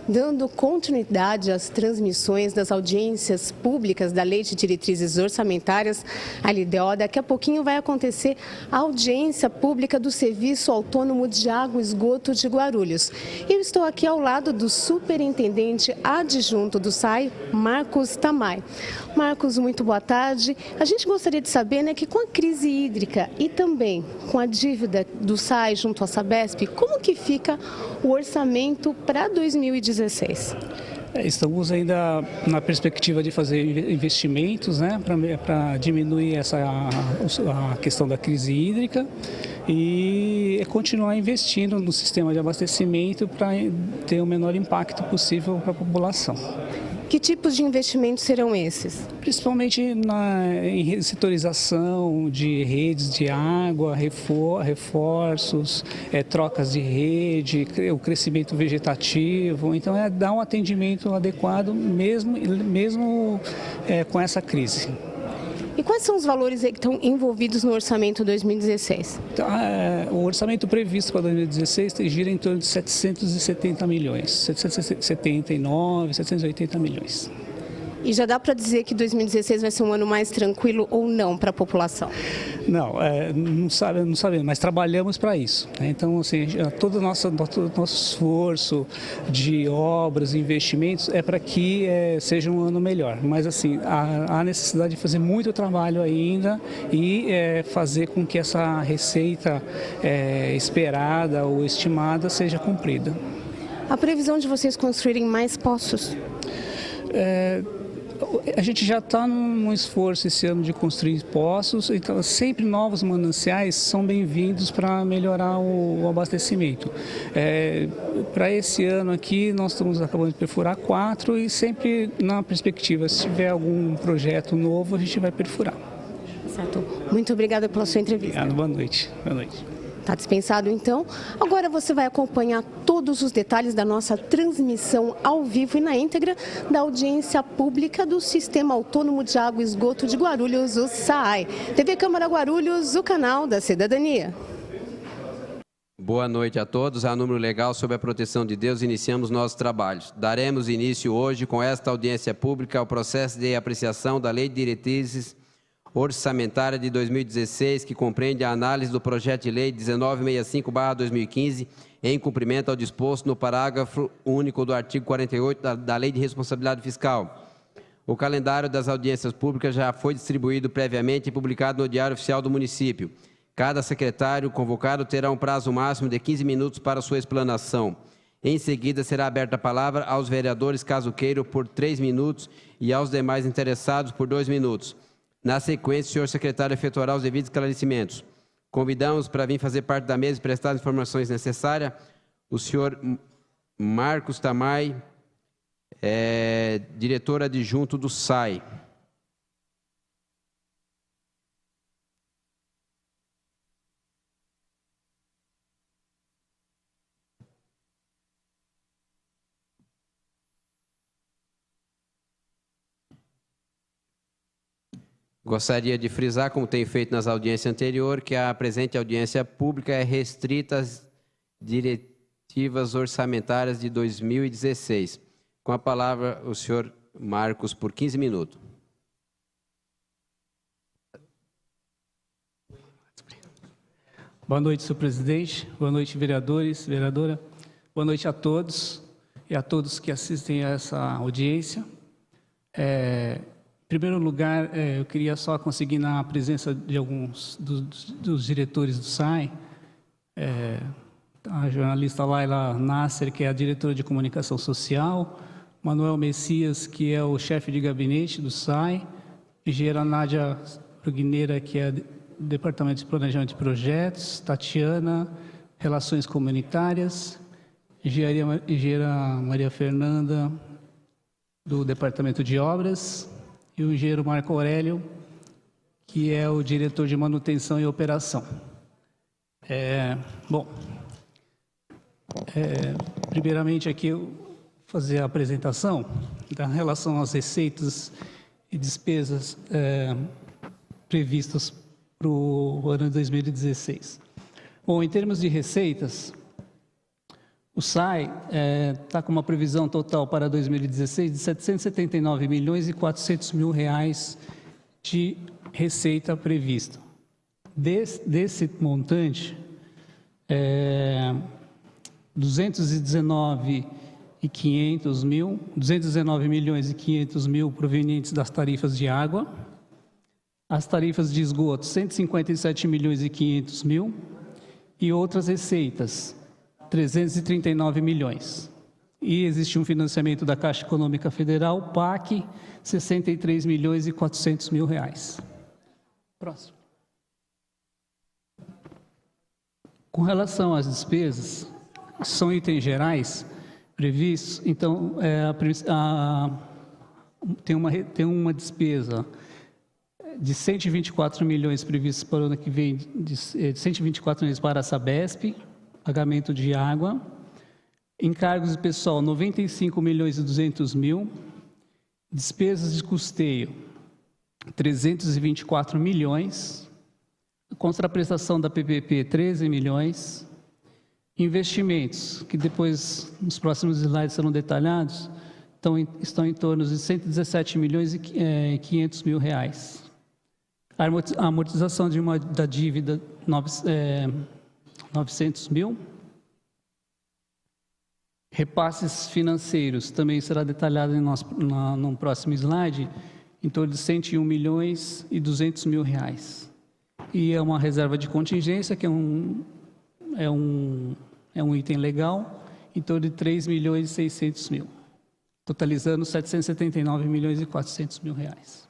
Dando continuidade às transmissões das audiências públicas da Lei de Diretrizes Orçamentárias, a LDO, daqui a pouquinho vai acontecer a audiência pública do Serviço Autônomo de Água e Esgoto de Guarulhos. Eu estou aqui ao lado do superintendente adjunto do SAI, Marcos Tamay. Marcos, muito boa tarde. A gente gostaria de saber, que com a crise hídrica e também com a dívida do SAI junto à Sabesp, como que fica o orçamento para 2016? Estamos ainda na perspectiva de fazer investimentos, para diminuir a questão da crise hídrica e continuar investindo no sistema de abastecimento para ter o menor impacto possível para a população. Que tipos de investimentos serão esses? Principalmente em setorização de redes de água, reforços, trocas de rede, o crescimento vegetativo. Então, dar um atendimento adequado mesmo com essa crise. E quais são os valores que estão envolvidos no orçamento 2016? Então, o orçamento previsto para 2016 gira em torno de 770 milhões, 779, 780 milhões. E já dá para dizer que 2016 vai ser um ano mais tranquilo ou não para a população? Não sabemos, mas trabalhamos para isso. Então, assim, todo o nosso esforço de obras e investimentos é para que seja um ano melhor. Mas, assim, há necessidade de fazer muito trabalho ainda e fazer com que essa receita esperada ou estimada seja cumprida. A previsão de vocês construírem mais poços? A gente já está num esforço esse ano de construir poços, então sempre novos mananciais são bem-vindos para melhorar o abastecimento. Para esse ano aqui, nós estamos acabando de perfurar 4 e sempre na perspectiva, se tiver algum projeto novo, a gente vai perfurar. Certo. Muito obrigada pela sua entrevista. Obrigado, boa noite. Boa noite. Está dispensado, então. Agora você vai acompanhar todos os detalhes da nossa transmissão ao vivo e na íntegra da audiência pública do Sistema Autônomo de Água e Esgoto de Guarulhos, o SAAI. TV Câmara Guarulhos, o canal da cidadania. Boa noite a todos. A número legal sobre a proteção de Deus, iniciamos nossos trabalhos. Daremos início hoje com esta audiência pública ao processo de apreciação da Lei de Diretrizes Orçamentária de 2016, que compreende a análise do projeto de lei 1965/2015, em cumprimento ao disposto no parágrafo único do artigo 48 da Lei de Responsabilidade Fiscal. O calendário das audiências públicas já foi distribuído previamente e publicado no Diário Oficial do Município. Cada secretário convocado terá um prazo máximo de 15 minutos para sua explanação. Em seguida, será aberta a palavra aos vereadores, caso queiram, por 3 minutos e aos demais interessados por 2 minutos. Na sequência, o senhor secretário efetuará os devidos esclarecimentos. Convidamos para vir fazer parte da mesa e prestar as informações necessárias o senhor Marcos Tamay, diretor adjunto do SAI. Gostaria de frisar, como tenho feito nas audiências anteriores, que a presente audiência pública é restrita às diretivas orçamentárias de 2016. Com a palavra, o senhor Marcos, por 15 minutos. Boa noite, senhor presidente. Boa noite, vereadores, vereadora. Boa noite a todos e a todos que assistem a essa audiência. Em primeiro lugar, eu queria só conseguir na presença de alguns dos diretores do SAI, a jornalista Laila Nasser, que é a diretora de comunicação social, Manuel Messias, que é o chefe de gabinete do SAI, engenheira Nádia Rugneira, que é do Departamento de Planejamento de Projetos, Tatiana, Relações Comunitárias, engenheira Maria Fernanda, do Departamento de Obras, e o engenheiro Marco Aurélio, que é o diretor de manutenção e operação. Primeiramente aqui eu vou fazer a apresentação da relação às receitas e despesas previstas para o ano de 2016. Bom, em termos de receitas, O SAI está com uma previsão total para 2016 de 779 milhões e 400 mil reais de receita prevista. Desse montante, 219 milhões e 500 mil provenientes das tarifas de água, as tarifas de esgoto 157 milhões e 500 mil e outras receitas 339 milhões. E existe um financiamento da Caixa Econômica Federal, PAC, 63 milhões e 400 mil reais. Próximo. Com relação às despesas, são itens gerais previstos, então tem uma despesa de 124 milhões previstos para o ano que vem, de 124 milhões para a Sabesp, pagamento de água, encargos de pessoal 95 milhões e 200 mil, despesas de custeio 324 milhões, contraprestação da PPP 13 milhões, investimentos, que depois nos próximos slides serão detalhados, estão em torno de 117 milhões e 500 mil reais. A amortização da dívida 900 mil. Repasses financeiros, também será detalhado no próximo slide, em torno de 101 milhões e 200 mil reais. E é uma reserva de contingência, que é um item legal, em torno de 3 milhões e 600 mil, totalizando 779 milhões e 400 mil reais.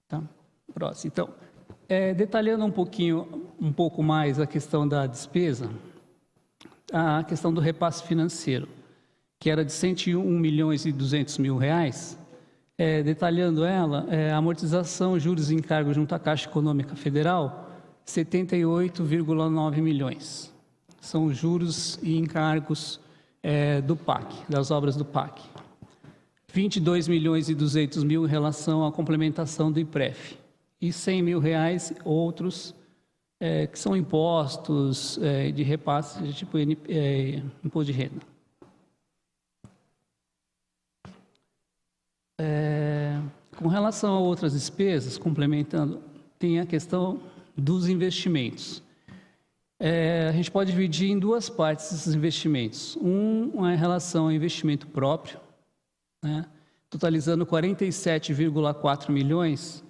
Tá? Próximo. Então, detalhando um pouco mais a questão da despesa, a questão do repasse financeiro, que era de 101 milhões e 200 mil reais, detalhando ela, amortização, juros e encargos junto à Caixa Econômica Federal, 78,9 milhões. São juros e encargos do PAC, das obras do PAC. 22 milhões e 200 mil em relação à complementação do IPREF. E 100 mil reais outros, que são impostos de repasse, tipo imposto de renda. Com relação a outras despesas, complementando, tem a questão dos investimentos. A gente pode dividir em duas partes esses investimentos. Uma em relação ao investimento próprio, né, totalizando 47,4 milhões.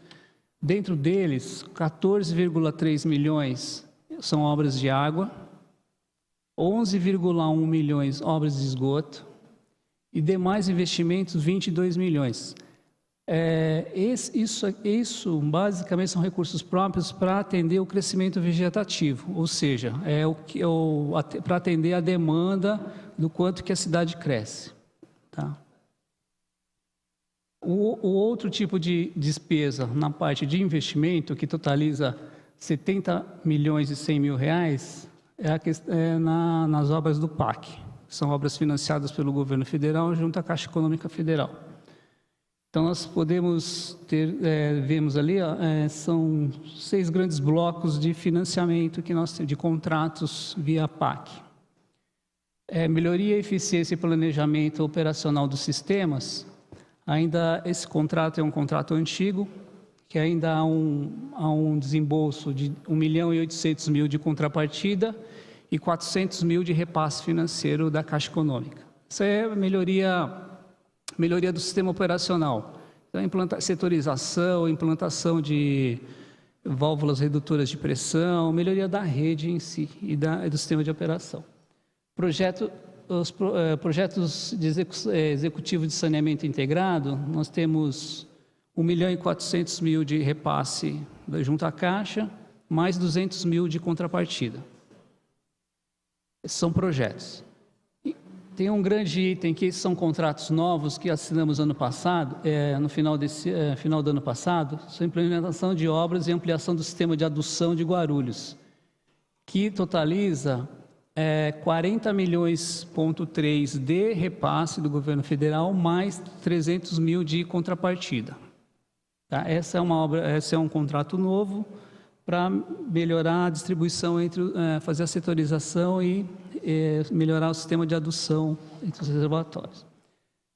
Dentro deles, 14,3 milhões são obras de água, 11,1 milhões obras de esgoto e demais investimentos 22 milhões. Isso basicamente são recursos próprios para atender o crescimento vegetativo, ou seja, para atender a demanda do quanto que a cidade cresce. Tá? O outro tipo de despesa na parte de investimento, que totaliza 70 milhões e 100 mil reais, nas obras do PAC. São obras financiadas pelo governo federal junto à Caixa Econômica Federal. Então, nós podemos vemos ali, são 6 grandes blocos de financiamento que nós temos, de contratos via PAC. Melhoria, eficiência e planejamento operacional dos sistemas. Ainda esse contrato é um contrato antigo, que ainda há um desembolso de 1 milhão e 800 mil de contrapartida e 400 mil de repasse financeiro da Caixa Econômica. Isso é melhoria do sistema operacional. Então, setorização, implantação de válvulas redutoras de pressão, melhoria da rede em si e do sistema de operação. Os projetos de executivo de saneamento integrado, nós temos 1 milhão e 400 mil de repasse junto à Caixa, mais 200 mil de contrapartida. Esses são projetos. E tem um grande item que são contratos novos que assinamos ano passado, no final do ano passado, são implementação de obras e ampliação do sistema de adução de Guarulhos, que totaliza 40 milhões,3 de repasse do governo federal, mais 300 mil de contrapartida. Tá? Esse é um contrato novo para melhorar a distribuição fazer a setorização e melhorar o sistema de adução entre os reservatórios.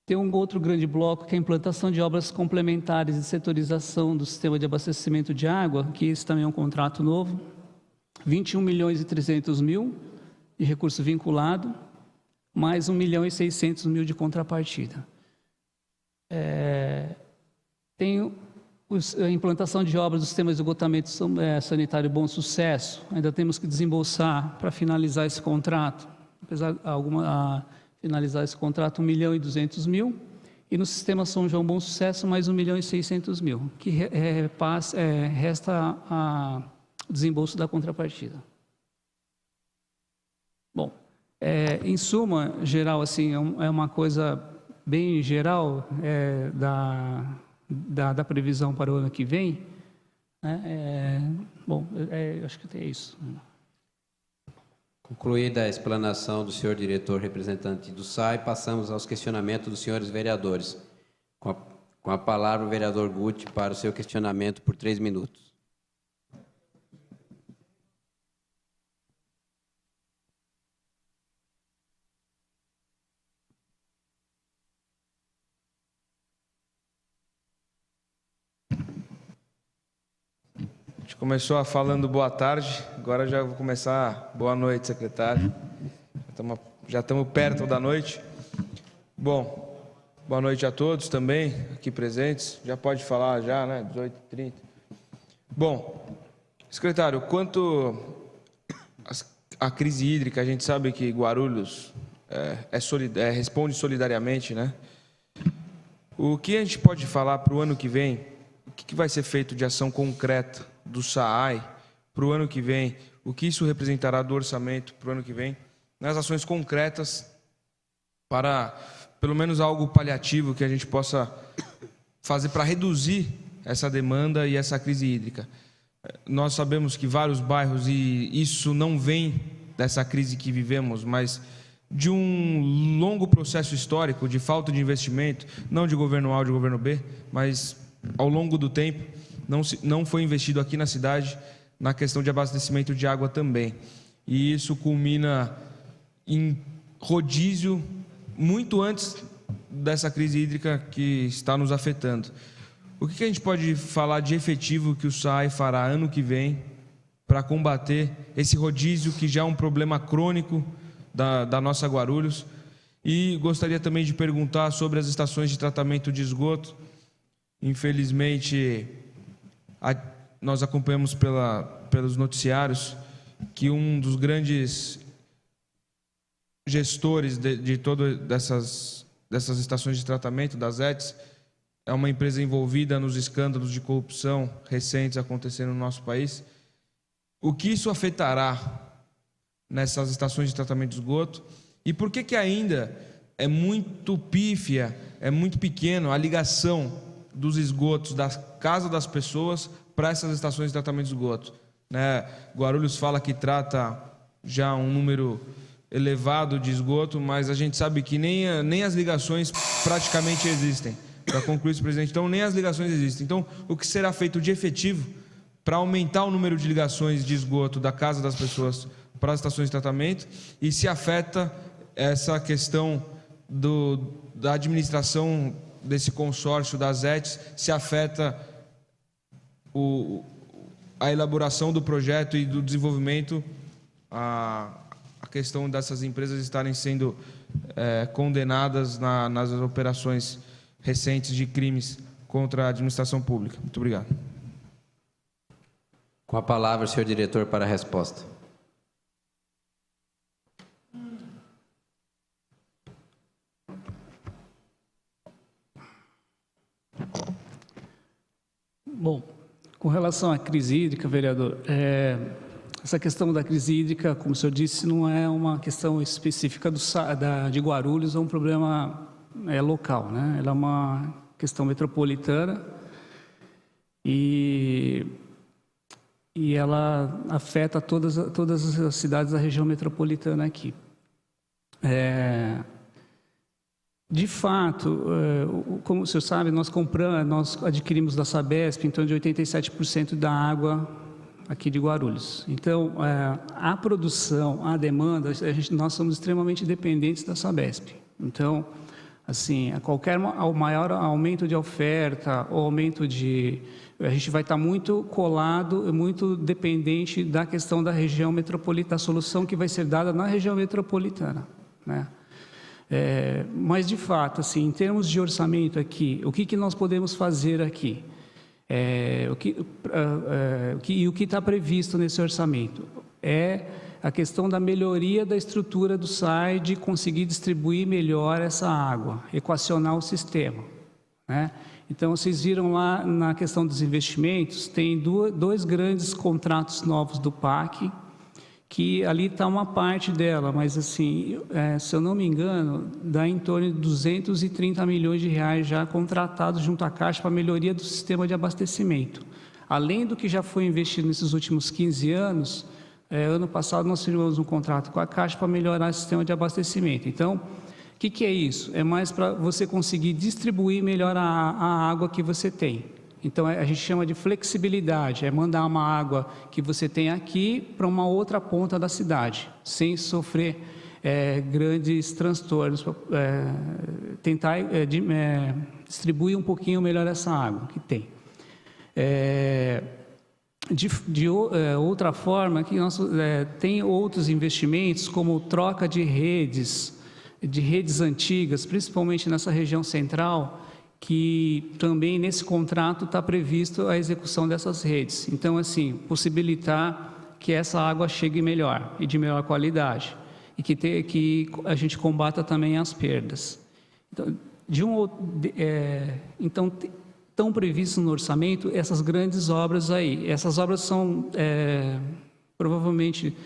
Tem um outro grande bloco, que é a implantação de obras complementares de setorização do sistema de abastecimento de água, que esse também é um contrato novo, 21.300.000 de recurso vinculado, mais 1.600.000 de contrapartida. Tem a implantação de obras do sistema de esgotamento sanitário Bom Sucesso. Ainda temos que desembolsar para finalizar esse contrato, apesar de finalizar esse contrato, 1.200.000, e no sistema São João Bom Sucesso, mais 1.600.000, que resta o desembolso da contrapartida. Bom, em suma, geral, assim, é uma coisa bem geral da previsão para o ano que vem. Bom, acho que é isso. Concluída a explanação do senhor diretor representante do SAI, passamos aos questionamentos dos senhores vereadores. Com a palavra, o vereador Guti para o seu questionamento por 3 minutos. A gente começou falando boa tarde, agora já vou começar boa noite, secretário. Já estamos perto da noite. Bom, boa noite a todos também aqui presentes. Já pode falar já, né? 18h30. Bom, secretário, quanto à crise hídrica, a gente sabe que Guarulhos responde solidariamente, né? O que a gente pode falar para o ano que vem? O que vai ser feito de ação concreta do SAAI para o ano que vem? O que isso representará do orçamento para o ano que vem? Nas ações concretas para, pelo menos, algo paliativo que a gente possa fazer para reduzir essa demanda e essa crise hídrica. Nós sabemos que vários bairros, e isso não vem dessa crise que vivemos, mas de um longo processo histórico de falta de investimento, não de governo A ou de governo B, mas ao longo do tempo, não foi investido aqui na cidade na questão de abastecimento de água também. E isso culmina em rodízio muito antes dessa crise hídrica que está nos afetando. O que a gente pode falar de efetivo que o SAAI fará ano que vem para combater esse rodízio que já é um problema crônico da nossa Guarulhos? E gostaria também de perguntar sobre as estações de tratamento de esgoto. Infelizmente, nós acompanhamos pelos noticiários que um dos grandes gestores de todas dessas estações de tratamento, das ETs, é uma empresa envolvida nos escândalos de corrupção recentes acontecendo no nosso país. O que isso afetará nessas estações de tratamento de esgoto? E por que ainda é muito pífia, é muito pequeno a ligação dos esgotos da casa das pessoas para essas estações de tratamento de esgoto, né? Guarulhos fala que trata já um número elevado de esgoto, mas a gente sabe que nem as ligações praticamente existem. Para concluir, presidente, então nem as ligações existem. Então, o que será feito de efetivo para aumentar o número de ligações de esgoto da casa das pessoas para as estações de tratamento, e se afeta essa questão da administração desse consórcio das ETs, se afeta a elaboração do projeto e do desenvolvimento, a questão dessas empresas estarem sendo condenadas nas operações recentes de crimes contra a administração pública. Muito obrigado. Com a palavra, o senhor diretor, para a resposta. Bom, com relação à crise hídrica, vereador, essa questão da crise hídrica, como o senhor disse, não é uma questão específica de Guarulhos, é um problema local, né? Ela é uma questão metropolitana e ela afeta todas as cidades da região metropolitana aqui. De fato, como o senhor sabe, nós adquirimos da Sabesp em torno de 87% da água aqui de Guarulhos. Então, a produção, a demanda, nós somos extremamente dependentes da Sabesp. Então, assim, ao maior aumento de oferta, ou aumento de... A gente vai estar muito colado, muito dependente da questão da região metropolitana, da solução que vai ser dada na região metropolitana, né? Mas, de fato, assim, em termos de orçamento aqui, o que nós podemos fazer aqui? O que está previsto nesse orçamento é a questão da melhoria da estrutura do SAI, de conseguir distribuir melhor essa água, equacionar o sistema, né? Então, vocês viram lá na questão dos investimentos, tem dois grandes contratos novos do PAC, que ali está uma parte dela, mas assim, se eu não me engano, dá em torno de 230 milhões de reais já contratados junto à Caixa para a melhoria do sistema de abastecimento. Além do que já foi investido nesses últimos 15 anos, ano passado nós firmamos um contrato com a Caixa para melhorar o sistema de abastecimento. Então, o que é isso? É mais para você conseguir distribuir melhor a água que você tem. Então, a gente chama de flexibilidade, é mandar uma água que você tem aqui para uma outra ponta da cidade, sem sofrer grandes transtornos, tentar distribuir um pouquinho melhor essa água que tem. Outra forma, que tem outros investimentos, como troca de redes antigas, principalmente nessa região central, que também nesse contrato está previsto a execução dessas redes. Então, assim, possibilitar que essa água chegue melhor e de melhor qualidade, e que a gente combata também as perdas. Então, estão previstas no orçamento essas grandes obras aí. Essas obras são, provavelmente,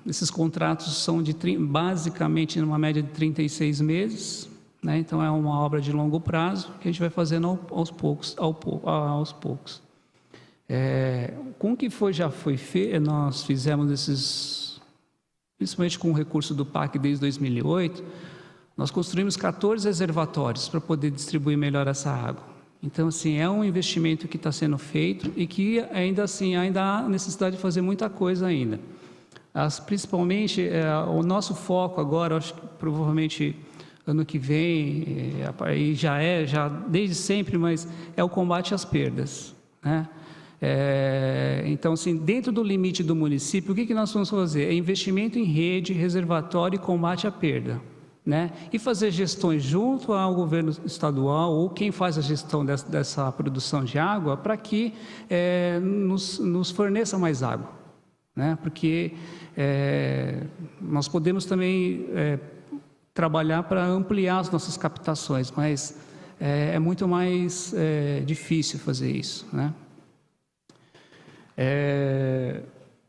esses contratos são basicamente numa média de 36 meses, né? Então, é uma obra de longo prazo que a gente vai fazendo aos poucos. Com o que já foi feito, nós fizemos principalmente com o recurso do PAC desde 2008, nós construímos 14 reservatórios para poder distribuir melhor essa água. Então, assim, é um investimento que está sendo feito e que ainda há necessidade de fazer muita coisa ainda. Principalmente, o nosso foco agora, acho que provavelmente ano que vem, aí já desde sempre, mas é o combate às perdas, né? Então, assim, dentro do limite do município, o que nós vamos fazer? É investimento em rede, reservatório e combate à perda, né? E fazer gestões junto ao governo estadual ou quem faz a gestão dessa produção de água para que nos forneça mais água, né? Porque nós podemos também trabalhar para ampliar as nossas captações, mas é muito mais difícil fazer isso, né?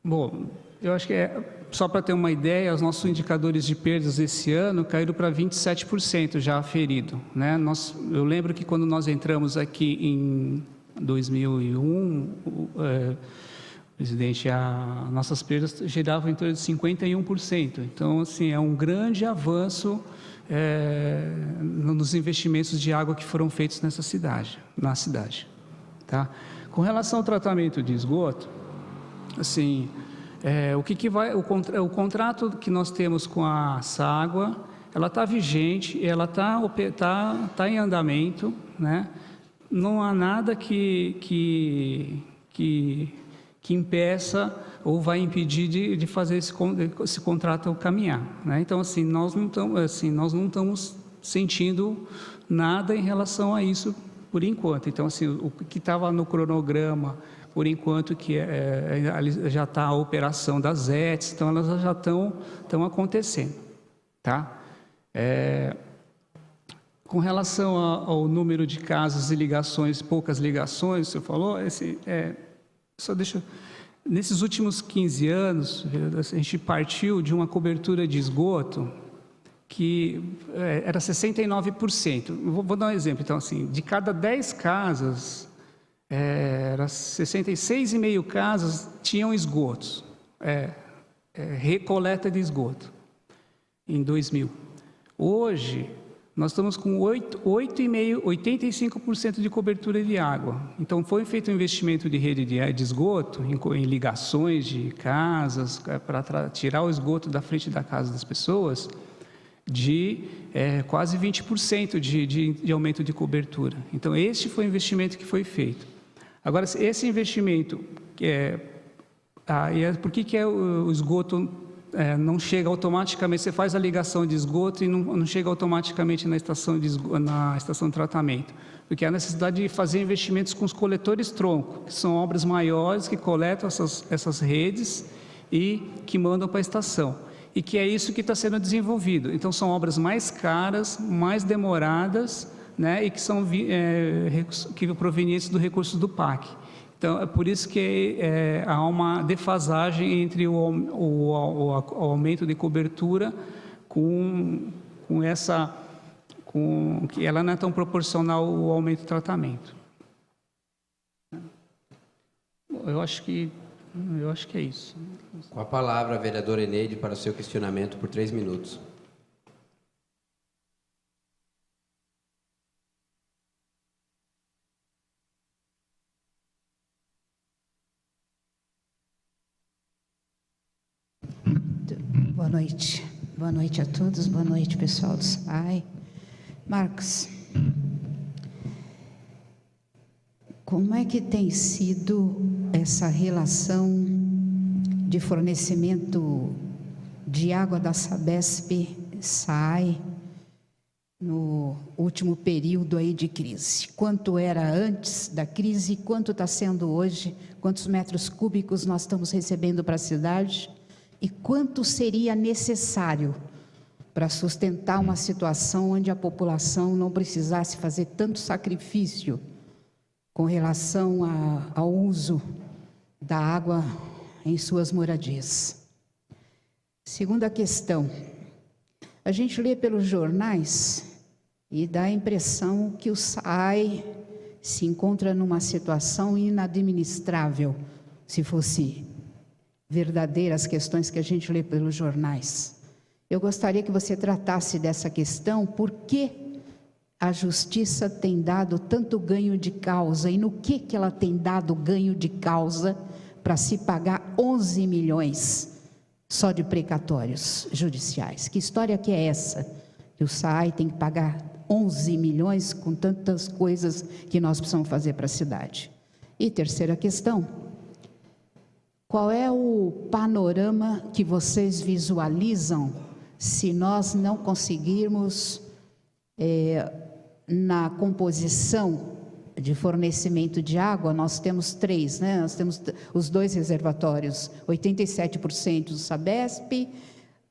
Bom, eu acho que só para ter uma ideia, os nossos indicadores de perdas esse ano caíram para 27% já aferido, né? Eu lembro que quando nós entramos aqui em 2001, presidente, nossas perdas giravam em torno de 51%. Então, assim, é um grande avanço nos investimentos de água que foram feitos na cidade. Tá? Com relação ao tratamento de esgoto, assim, o contrato que nós temos com a SAGUA, ela está vigente, ela está em andamento, né? Não há nada que impeça ou vai impedir de fazer esse contrato caminhar, né? Então, assim, nós não estamos sentindo nada em relação a isso por enquanto. Então, assim, o que estava no cronograma, por enquanto, que já está a operação das ETs, então elas já estão acontecendo, tá? Com relação ao número de casos e ligações, poucas ligações, você falou, nesses últimos 15 anos, a gente partiu de uma cobertura de esgoto que era 69%. Vou dar um exemplo, então, assim, de cada 10 casas, 66,5 casas tinham esgotos, recoleta de esgoto, em 2000. Hoje, nós estamos com 85% de cobertura de água. Então, foi feito um investimento de rede de esgoto, em ligações de casas, para tirar o esgoto da frente da casa das pessoas, de quase 20% de aumento de cobertura. Então, este foi o investimento que foi feito. Agora, esse investimento, por que o esgoto não chega automaticamente? Você faz a ligação de esgoto e não chega automaticamente na estação de tratamento, porque há necessidade de fazer investimentos com os coletores tronco, que são obras maiores que coletam essas redes e que mandam para a estação. E que é isso que está sendo desenvolvido. Então, são obras mais caras, mais demoradas, né, e que são provenientes do recurso do PAC. Então, é por isso que há uma defasagem entre o aumento de cobertura que ela não é tão proporcional ao aumento do tratamento. Eu acho que é isso. Com a palavra, a vereadora Eneide, para o seu questionamento por 3 minutos. Boa noite. Boa noite a todos. Boa noite, pessoal do SAI. Marcos, como é que tem sido essa relação de fornecimento de água da Sabesp-SAI no último período aí de crise? Quanto era antes da crise, quanto está sendo hoje, quantos metros cúbicos nós estamos recebendo para a cidade e quanto seria necessário para sustentar uma situação onde a população não precisasse fazer tanto sacrifício com relação ao uso da água em suas moradias. Segunda questão, a gente lê pelos jornais e dá a impressão que o SAI se encontra numa situação inadministrável, se fosse verdadeiras questões que a gente lê pelos jornais. Eu gostaria que você tratasse dessa questão, por que a Justiça tem dado tanto ganho de causa e no que ela tem dado ganho de causa para se pagar 11 milhões só de precatórios judiciais? Que história que é essa? Que o SAI tem que pagar 11 milhões com tantas coisas que nós precisamos fazer para a cidade? E terceira questão, qual é o panorama que vocês visualizam se nós não conseguirmos, na composição de fornecimento de água, nós temos 3, né? Nós temos os 2 reservatórios, 87% do Sabesp,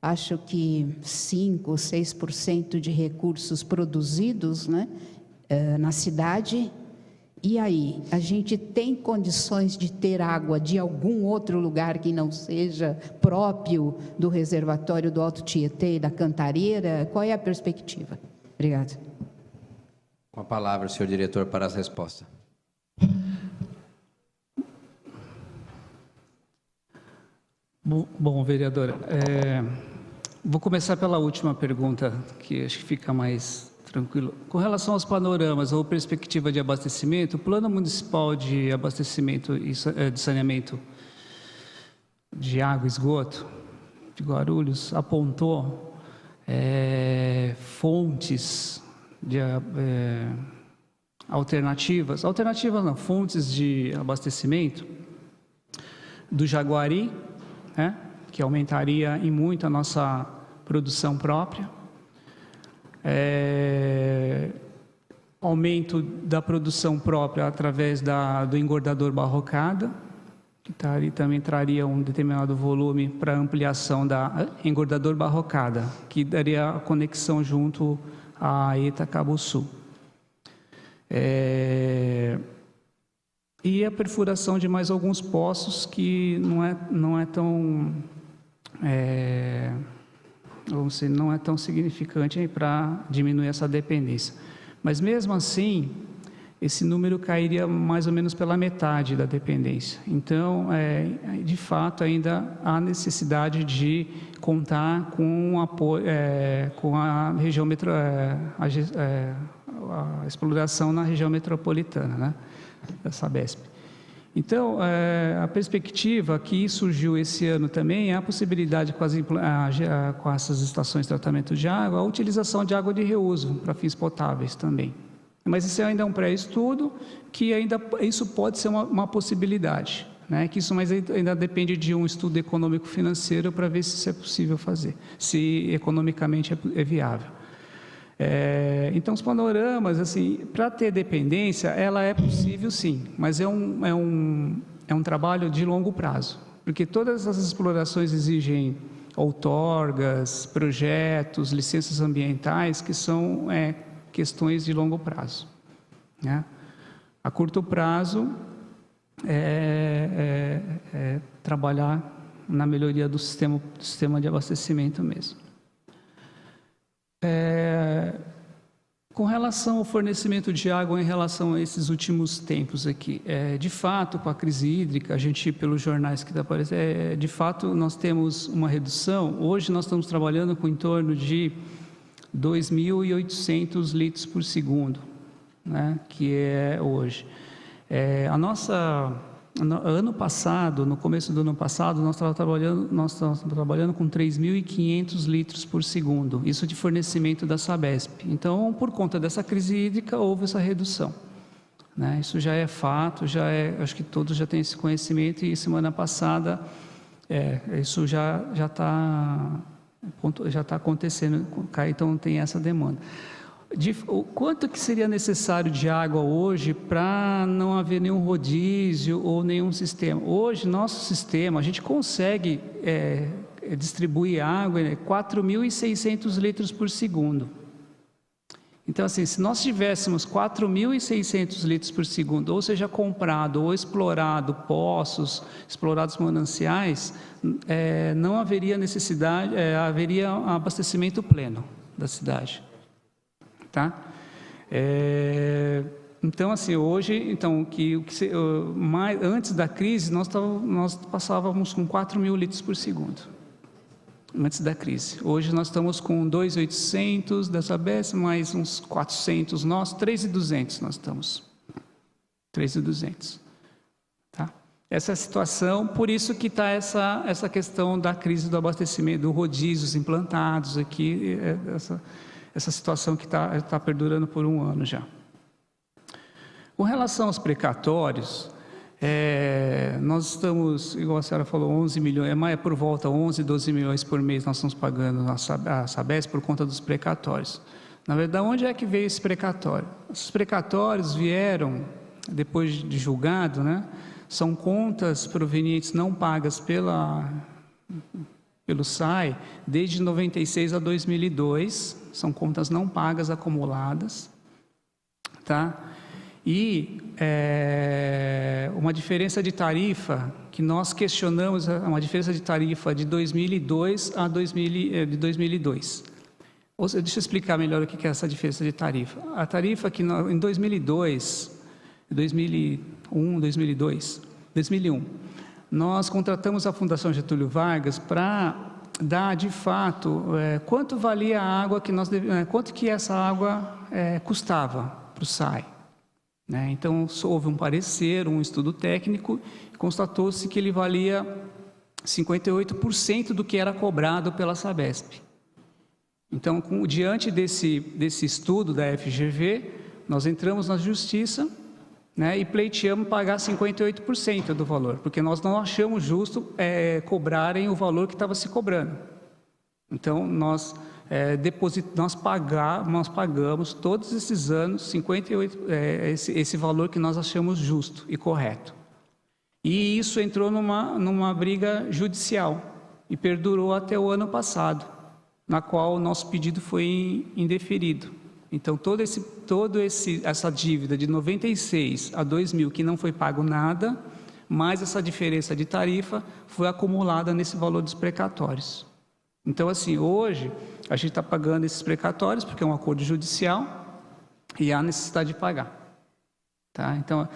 acho que 5 ou 6% de recursos produzidos, né, na cidade. E aí, a gente tem condições de ter água de algum outro lugar que não seja próprio do reservatório do Alto Tietê e da Cantareira? Qual é a perspectiva? Obrigada. Com a palavra, senhor diretor, para as respostas. Bom, vereadora, vou começar pela última pergunta, que acho que fica mais tranquilo. Com relação aos panoramas ou perspectiva de abastecimento, o Plano Municipal de Abastecimento e de Saneamento de Água e Esgoto de Guarulhos apontou fontes de fontes de abastecimento do Jaguari, né, que aumentaria em muito a nossa produção própria, aumento da produção própria através do engordador Barrocada, que também traria um determinado volume para ampliação da engordador Barrocada, que daria a conexão junto a ETA Cabo Sul. E a perfuração de mais alguns poços que não é tão não é tão significante para diminuir essa dependência. Mas mesmo assim, esse número cairia mais ou menos pela metade da dependência. Então, de fato, ainda há necessidade de contar com apoio, com a região a exploração na região metropolitana, né, da Sabesp. Então, a perspectiva que surgiu esse ano também é a possibilidade, com essas estações de tratamento de água, a utilização de água de reuso para fins potáveis também. Mas isso ainda é um pré-estudo, que ainda isso pode ser uma possibilidade, né? Que isso ainda depende de um estudo econômico-financeiro para ver se isso é possível fazer, se economicamente é viável. Então, os panoramas, assim, para ter dependência, ela é possível sim, mas é um trabalho de longo prazo, porque todas as explorações exigem outorgas, projetos, licenças ambientais, que são questões de longo prazo, né? A curto prazo trabalhar na melhoria do sistema de abastecimento mesmo. Com relação ao fornecimento de água em relação a esses últimos tempos aqui, de fato, com a crise hídrica, a gente, pelos jornais que está aparecendo, de fato, nós temos uma redução. Hoje nós estamos trabalhando com em torno de 2.800 litros por segundo, né, que é hoje. Ano passado, no começo do ano passado, nós estávamos trabalhando com 3.500 litros por segundo, isso de fornecimento da Sabesp. Então, por conta dessa crise hídrica, houve essa redução, né? Isso já é fato, acho que todos já têm esse conhecimento, e semana passada isso já está acontecendo, então tem essa demanda. O quanto que seria necessário de água hoje para não haver nenhum rodízio ou nenhum sistema? Hoje, nosso sistema, a gente consegue distribuir água 4.600 litros por segundo. Então, assim, se nós tivéssemos 4.600 litros por segundo, ou seja, comprado ou explorado poços, explorados mananciais, não haveria necessidade, haveria um abastecimento pleno da cidade. Tá? Então, assim, hoje, antes da crise, nós passávamos com 4.000 litros por segundo, antes da crise. Hoje nós estamos com 2.800 da Sabesp, mais uns 400 nós, 3.200 nós estamos, 3.200. Tá? Essa é a situação, por isso que está essa questão da crise do abastecimento, do rodízios implantados aqui, essa situação que está perdurando por um ano já. Com relação aos precatórios, nós estamos, igual a senhora falou, 11 milhões, por volta 11, 12 milhões por mês nós estamos pagando a Sabesp por conta dos precatórios. Na verdade, onde é que veio esse precatório? Esses precatórios vieram, depois de julgado, né? São contas provenientes não pagas pelo SAI desde 96 a 2002, são contas não pagas acumuladas, tá? E uma diferença de tarifa que nós questionamos, uma diferença de tarifa de 2002 a 2002. Deixa eu explicar melhor o que é essa diferença de tarifa. A tarifa que em 2002, 2001, nós contratamos a Fundação Getúlio Vargas para dar, de fato, quanto valia a água que quanto que essa água custava para o SAI. Né? Então, houve um parecer, um estudo técnico, e constatou-se que ele valia 58% do que era cobrado pela Sabesp. Então, diante desse estudo da FGV, nós entramos na Justiça, né, e pleiteamos pagar 58% do valor, porque nós não achamos justo cobrarem o valor que estava se cobrando. Então, nós pagamos todos esses anos 58, esse valor que nós achamos justo e correto. E isso entrou numa briga judicial e perdurou até o ano passado, na qual o nosso pedido foi indeferido. Então, essa dívida de 96 a 2000 que não foi pago nada, mais essa diferença de tarifa foi acumulada nesse valor dos precatórios. Então, assim, hoje a gente está pagando esses precatórios porque é um acordo judicial e há necessidade de pagar. Tá? Então,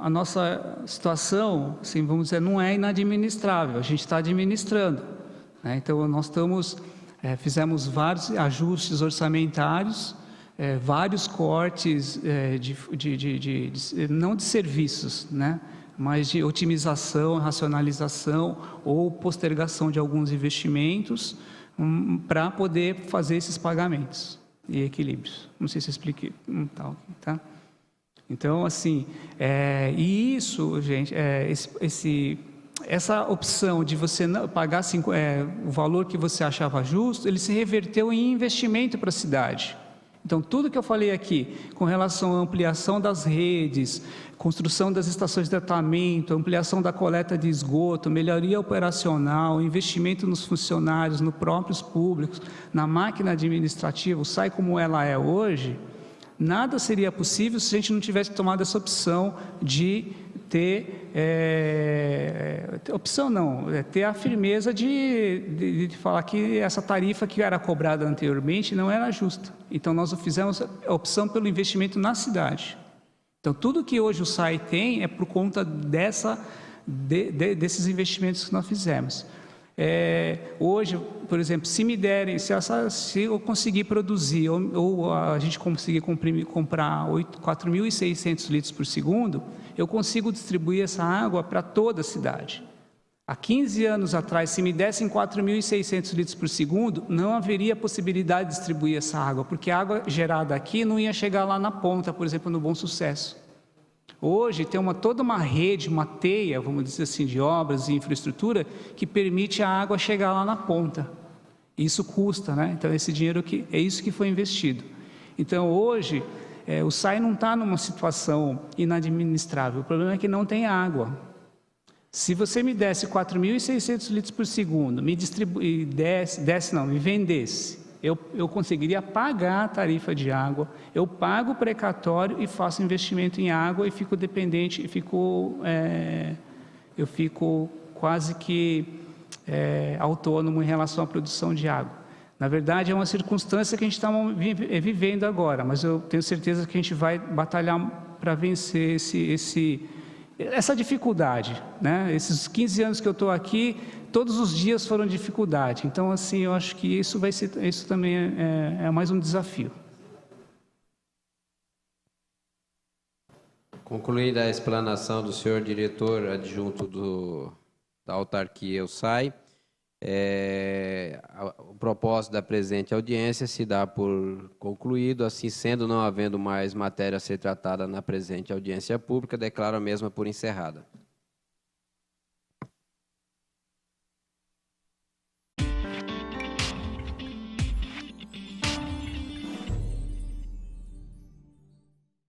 a nossa situação, assim, vamos dizer, não é inadministrável, a gente está administrando. Né? Então, nós fizemos vários ajustes orçamentários, vários cortes, não de serviços, né? Mas de otimização, racionalização ou postergação de alguns investimentos para poder fazer esses pagamentos e equilíbrios. Não sei se eu expliquei. Tá? Então, assim, e isso, gente, essa opção de você pagar o valor que você achava justo, ele se reverteu em investimento para a cidade. Então, tudo que eu falei aqui, com relação à ampliação das redes, construção das estações de tratamento, ampliação da coleta de esgoto, melhoria operacional, investimento nos funcionários, nos próprios públicos, na máquina administrativa, o SAI como ela é hoje, nada seria possível se a gente não tivesse tomado essa opção de ter, ter a firmeza de falar que essa tarifa que era cobrada anteriormente não era justa. Então, nós fizemos a opção pelo investimento na cidade. Então, tudo que hoje o SAI tem é por conta desses investimentos que nós fizemos. Hoje, por exemplo, se eu conseguir produzir ou a gente conseguir comprar 4.600 litros por segundo, eu consigo distribuir essa água para toda a cidade. Há 15 anos atrás, se me dessem 4.600 litros por segundo, não haveria possibilidade de distribuir essa água, porque a água gerada aqui não ia chegar lá na ponta, por exemplo, no Bom Sucesso. Hoje tem toda uma rede, uma teia, vamos dizer assim, de obras e infraestrutura que permite a água chegar lá na ponta. Isso custa, né? Então, esse dinheiro é isso que foi investido. Então, hoje, o SAI não está numa situação inadministrável. O problema é que não tem água. Se você me desse 4.600 litros por segundo, me vendesse, eu conseguiria pagar a tarifa de água, eu pago o precatório e faço investimento em água e fico dependente, eu fico quase que autônomo em relação à produção de água. Na verdade, é uma circunstância que a gente está vivendo agora, mas eu tenho certeza que a gente vai batalhar para vencer essa dificuldade, né? Esses 15 anos que eu estou aqui, todos os dias foram dificuldade. Então, assim, eu acho que isso também é mais um desafio. Concluída a explanação do senhor diretor adjunto da autarquia, o SAI, o propósito da presente audiência se dá por concluído. Assim sendo, não havendo mais matéria a ser tratada na presente audiência pública, declaro a mesma por encerrada.